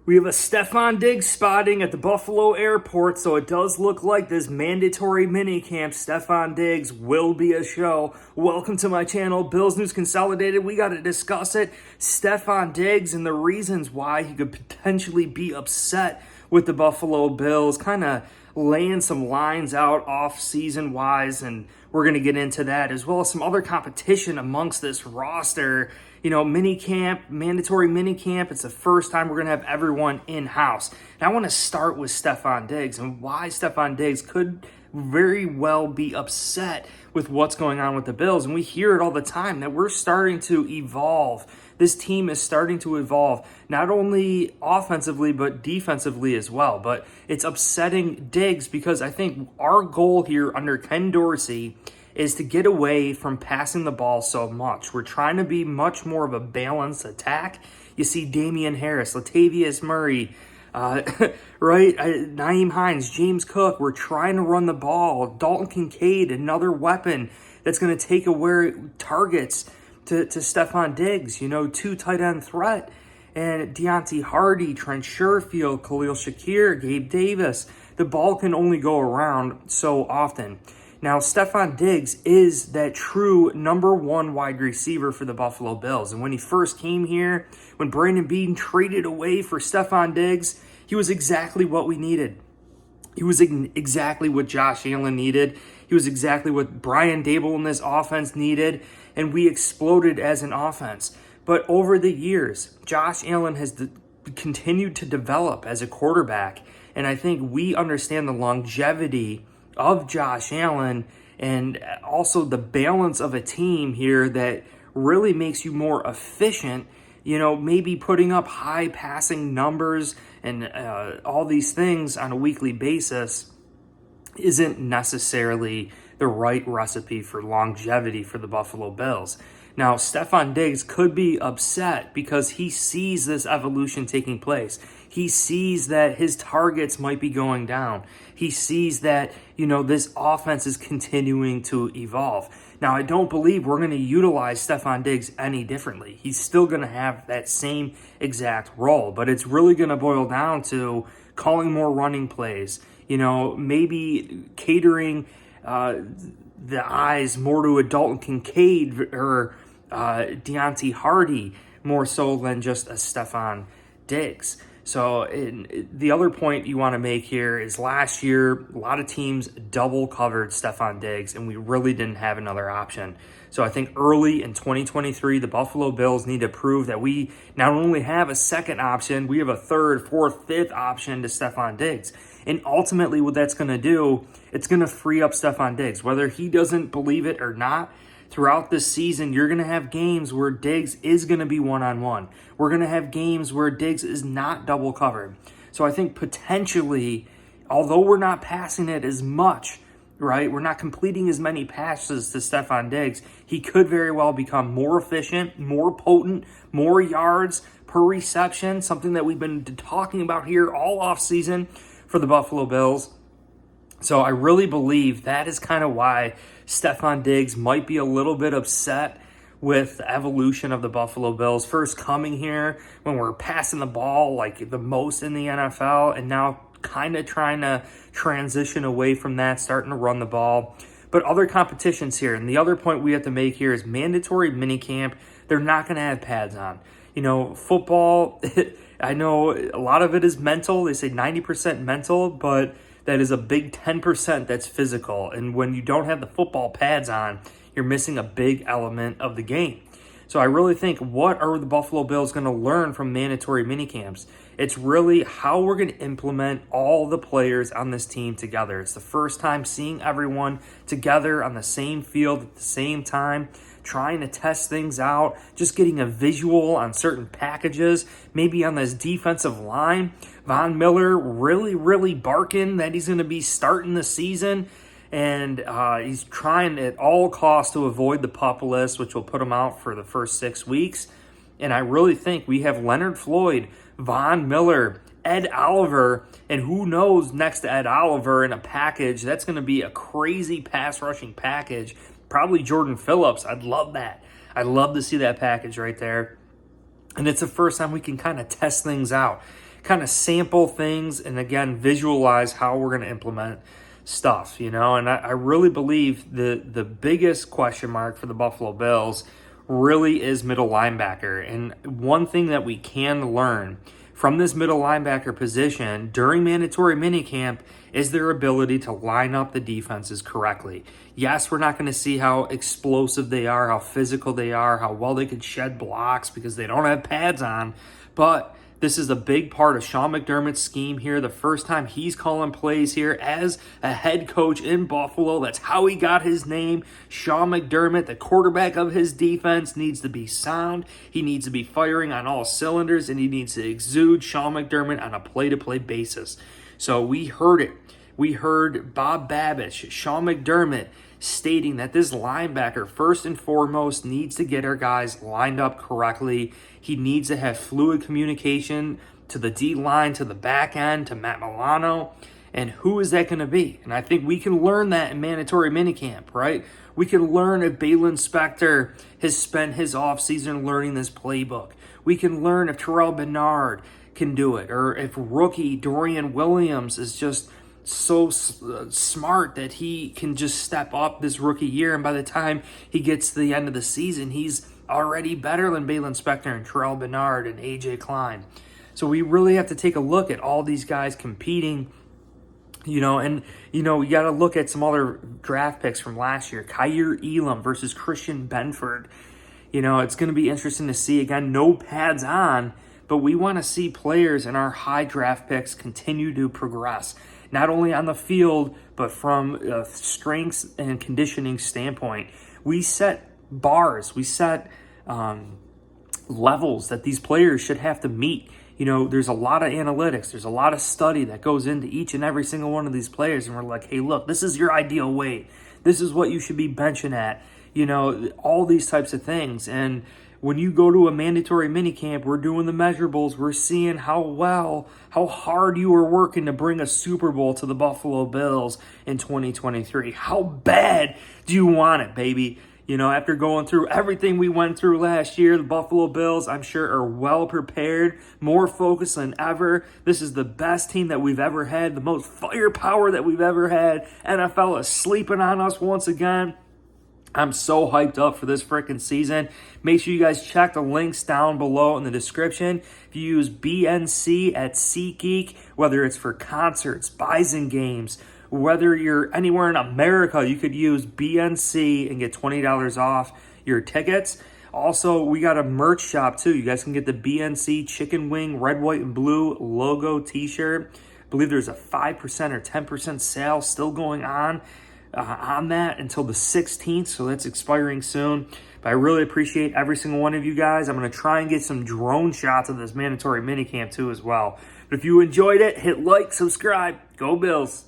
We have a Stefon Diggs spotting at the Buffalo airport, so it does look like this mandatory minicamp Stefon Diggs will be a show. Welcome to my channel, Bills News Consolidated. We got to discuss it. Stefon Diggs and the reasons why he could potentially be upset with the Buffalo Bills, kind of laying some lines out off-season wise, and we're going to get into that, as well as some other competition amongst this roster. You know, minicamp, mandatory minicamp, it's the first time we're going to have everyone in-house. And I want to start with Stefon Diggs and why Stefon Diggs could very well be upset with what's going on with the Bills. And we hear it all the time that we're starting to evolve. This team is starting to evolve, not only offensively, but defensively as well. But it's upsetting Diggs because I think our goal here under Ken Dorsey is to get away from passing the ball so much. We're trying to be much more of a balanced attack. You see Damian Harris, Latavius Murray, Nyheim Hines, James Cook. We're trying to run the ball. Dalton Kincaid, another weapon that's going to take away targets to Stefon Diggs. You know, 2 tight end threat. And Deontay Hardy, Trent Sherfield, Khalil Shakir, Gabe Davis. The ball can only go around so often. Now, Stefon Diggs is that true number 1 wide receiver for the Buffalo Bills. And when he first came here, when Brandon Beane traded away for Stefon Diggs, he was exactly what we needed. He was exactly what Josh Allen needed. He was exactly what Brian Daboll in this offense needed. And we exploded as an offense. But over the years, Josh Allen has continued to develop as a quarterback. And I think we understand the longevity of Josh Allen and also the balance of a team here that really makes you more efficient. You know, maybe putting up high passing numbers and all these things on a weekly basis isn't necessarily the right recipe for longevity for the Buffalo Bills. Now, Stefon Diggs could be upset because he sees this evolution taking place. He sees that his targets might be going down. He sees that, you know, this offense is continuing to evolve. Now, I don't believe we're going to utilize Stefon Diggs any differently. He's still going to have that same exact role, but it's really going to boil down to calling more running plays, you know, maybe catering the eyes more to a Dalton Kincaid or Deontay Hardy more so than just a Stefon Diggs. So the other point you want to make here is last year, a lot of teams double covered Stefon Diggs, and we really didn't have another option. So I think early in 2023, the Buffalo Bills need to prove that we not only have a second option, we have a third, fourth, fifth option to Stefon Diggs. And ultimately what that's going to do, it's going to free up Stefon Diggs. Whether he doesn't believe it or not, throughout this season, you're going to have games where Diggs is going to be one-on-one. We're going to have games where Diggs is not double covered. So I think potentially, although we're not passing it as much, right? We're not completing as many passes to Stefon Diggs. He could very well become more efficient, more potent, more yards per reception, something that we've been talking about here all offseason for the Buffalo Bills. So I really believe that is kind of why Stefon Diggs might be a little bit upset with the evolution of the Buffalo Bills. First coming here when we're passing the ball like the most in the NFL, and now kind of trying to transition away from that, starting to run the ball. But other competitions here, and the other point we have to make here is mandatory minicamp. They're not going to have pads on. You know, football, I know a lot of it is mental. They say 90% mental, but that is a big 10% that's physical. And when you don't have the football pads on, you're missing a big element of the game. So I really think, what are the Buffalo Bills going to learn from mandatory minicamps? It's really how we're going to implement all the players on this team together. It's the first time seeing everyone together on the same field at the same time, trying to test things out, just getting a visual on certain packages, maybe on this defensive line. Von Miller really barking that he's going to be starting the season. And he's trying at all costs to avoid the PUP list, which will put him out for the first 6 weeks. And I really think we have Leonard Floyd, Von Miller, Ed Oliver, and who knows next to Ed Oliver in a package. That's going to be a crazy pass rushing package. Probably Jordan Phillips. I'd love that. I'd love to see that package right there. And it's the first time we can kind of test things out. kind of sample things and, again, visualize how we're going to implement stuff, you know. And I really believe the biggest question mark for the Buffalo Bills really is middle linebacker. And one thing that we can learn from this middle linebacker position during mandatory minicamp is their ability to line up the defenses correctly. Yes, we're not going to see how explosive they are, how physical they are, how well they can shed blocks because they don't have pads on, but this is a big part of Sean McDermott's scheme here. The first time he's calling plays here as a head coach in Buffalo. That's how he got his name. Sean McDermott, the quarterback of his defense, needs to be sound. He needs to be firing on all cylinders, and he needs to exude Sean McDermott on a play-to-play basis. So we heard it. We heard Bob Babish, Sean McDermott, stating that this linebacker, first and foremost, needs to get our guys lined up correctly. He needs to have fluid communication to the D-line, to the back end, to Matt Milano. And who is that going to be? And I think we can learn that in mandatory minicamp, right? We can learn if Balin Spector has spent his offseason learning this playbook. We can learn if Terrell Bernard can do it, or if rookie Dorian Williams is just so smart that he can just step up this rookie year, and by the time he gets to the end of the season, he's already better than Balin Spector and Terrell Bernard and AJ Klein. So we really have to take a look at all these guys competing, you know, and, you know, we got to look at some other draft picks from last year. Kyer Elam versus Christian Benford. You know, it's going to be interesting to see. Again, no pads on, but we want to see players in our high draft picks continue to progress, not only on the field, but from a strengths and conditioning standpoint. We set bars, we set levels that these players should have to meet. You know, there's a lot of analytics, there's a lot of study that goes into each and every single one of these players, and we're like, hey, look, this is your ideal weight. This is what you should be benching at. You know, all these types of things. And when you go to a mandatory minicamp, we're doing the measurables. We're seeing how hard you are working to bring a Super Bowl to the Buffalo Bills in 2023. How bad do you want it, baby? You know, after going through everything we went through last year, the Buffalo Bills, I'm sure, are well prepared, more focused than ever. This is the best team that we've ever had, the most firepower that we've ever had. NFL is sleeping on us once again. I'm so hyped up for this freaking season. Make sure you guys check the links down below in the description. If you use BNC at SeatGeek, whether it's for concerts, Bison games, whether you're anywhere in America, you could use BNC and get $20 off your tickets. Also, we got a merch shop too. You guys can get the BNC chicken wing, red, white, and blue logo t-shirt. I believe there's a 5% or 10% sale still going on that until the 16th, so that's expiring soon. But I really appreciate every single one of you guys. I'm going to try and get some drone shots of this mandatory minicamp too as well. But if you enjoyed it, hit like, subscribe. Go Bills.